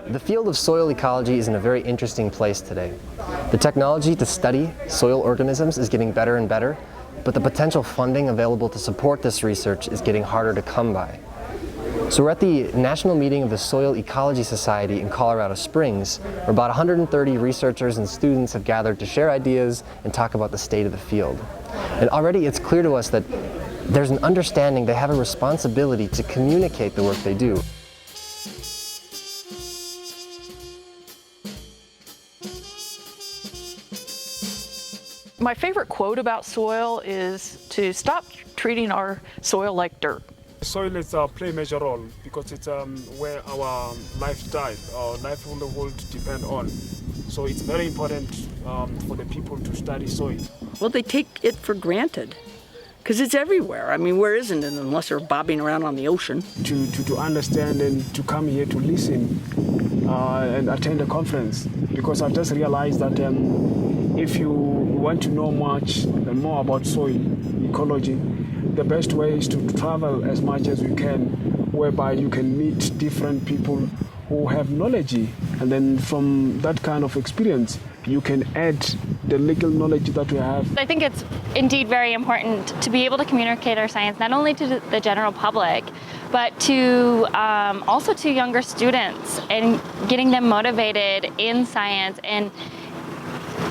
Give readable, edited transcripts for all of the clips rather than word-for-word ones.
The field of soil ecology is in a very interesting place today. The technology to study soil organisms is getting better and better, but the potential funding available to support this research is getting harder to come by. So we're at the national meeting of the Soil Ecology Society in Colorado Springs, where about 130 researchers and students have gathered to share ideas and talk about the state of the field. And already it's clear to us that there's an understanding they have a responsibility to communicate the work they do. My favorite quote about soil is to stop treating our soil like dirt. Soil is play major role because it's where our lifestyle, our livelihood depend on. So it's very important for the people to study soil. Well, they take it for granted because it's everywhere. I mean, where isn't it unless they're bobbing around on the ocean? To understand and to come here to listen and attend a conference, because I've just realized that if you want to know much and more about soil ecology, the best way is to travel as much as we can, whereby you can meet different people who have knowledge, and then from that kind of experience you can add the legal knowledge that we have. I think it's indeed very important to be able to communicate our science not only to the general public, but to also to younger students, and getting them motivated in science and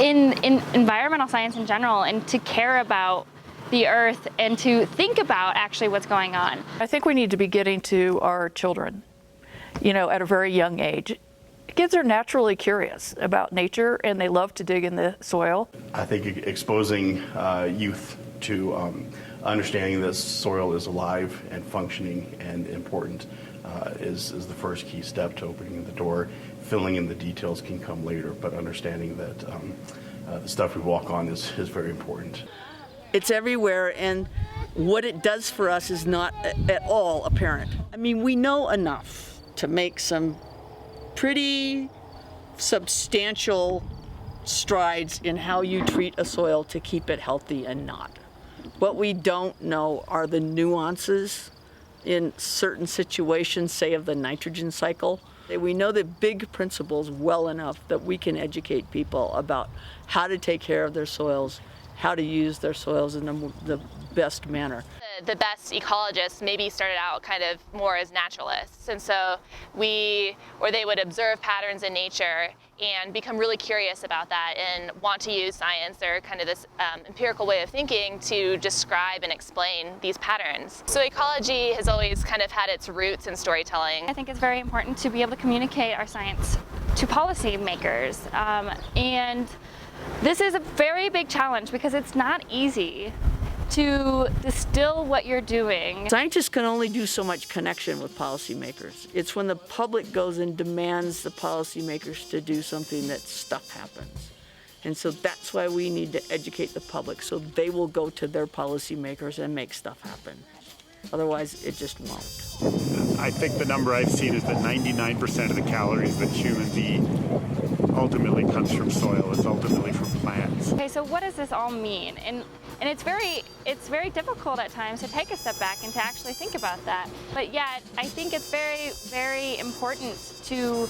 in environmental science in general, and to care about the earth and to think about actually what's going on. I think we need to be getting to our children, at a very young age. Kids are naturally curious about nature and they love to dig in the soil. I think exposing youth to understanding that soil is alive and functioning and important is the first key step to opening the door. Filling in the details can come later, but understanding that the stuff we walk on is very important. It's everywhere, and what it does for us is not at all apparent. I mean, we know enough to make some pretty substantial strides in how you treat a soil to keep it healthy and not. What we don't know are the nuances in certain situations, say of the nitrogen cycle. We know the big principles well enough that we can educate people about how to take care of their soils, how to use their soils in the best manner. The best ecologists maybe started out kind of more as naturalists, and so they would observe patterns in nature and become really curious about that and want to use science or kind of this empirical way of thinking to describe and explain these patterns. So ecology has always kind of had its roots in storytelling. I think it's very important to be able to communicate our science to policymakers, and this is a very big challenge because it's not easy to distill what you're doing. Scientists can only do so much connection with policymakers. It's when the public goes and demands the policymakers to do something that stuff happens. And so that's why we need to educate the public, so they will go to their policymakers and make stuff happen. Otherwise, it just won't. I think the number I've seen is that 99% of the calories that humans eat ultimately comes from soil. It's ultimately from plants. Okay, so what does this all mean? And it's very difficult at times to take a step back and to actually think about that. But yet, I think it's very, very important to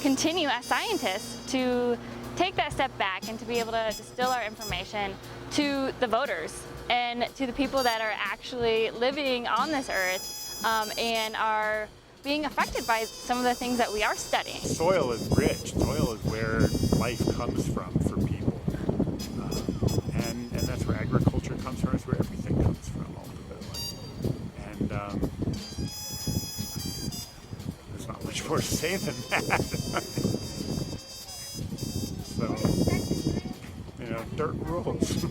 continue as scientists to take that step back and to be able to distill our information to the voters and to the people that are actually living on this earth and are being affected by some of the things that we are studying. Soil is rich. Soil is where life comes from for people. And that's where agriculture comes from. It's where everything comes from, ultimately. And there's not much more to say than that. So, dirt rules.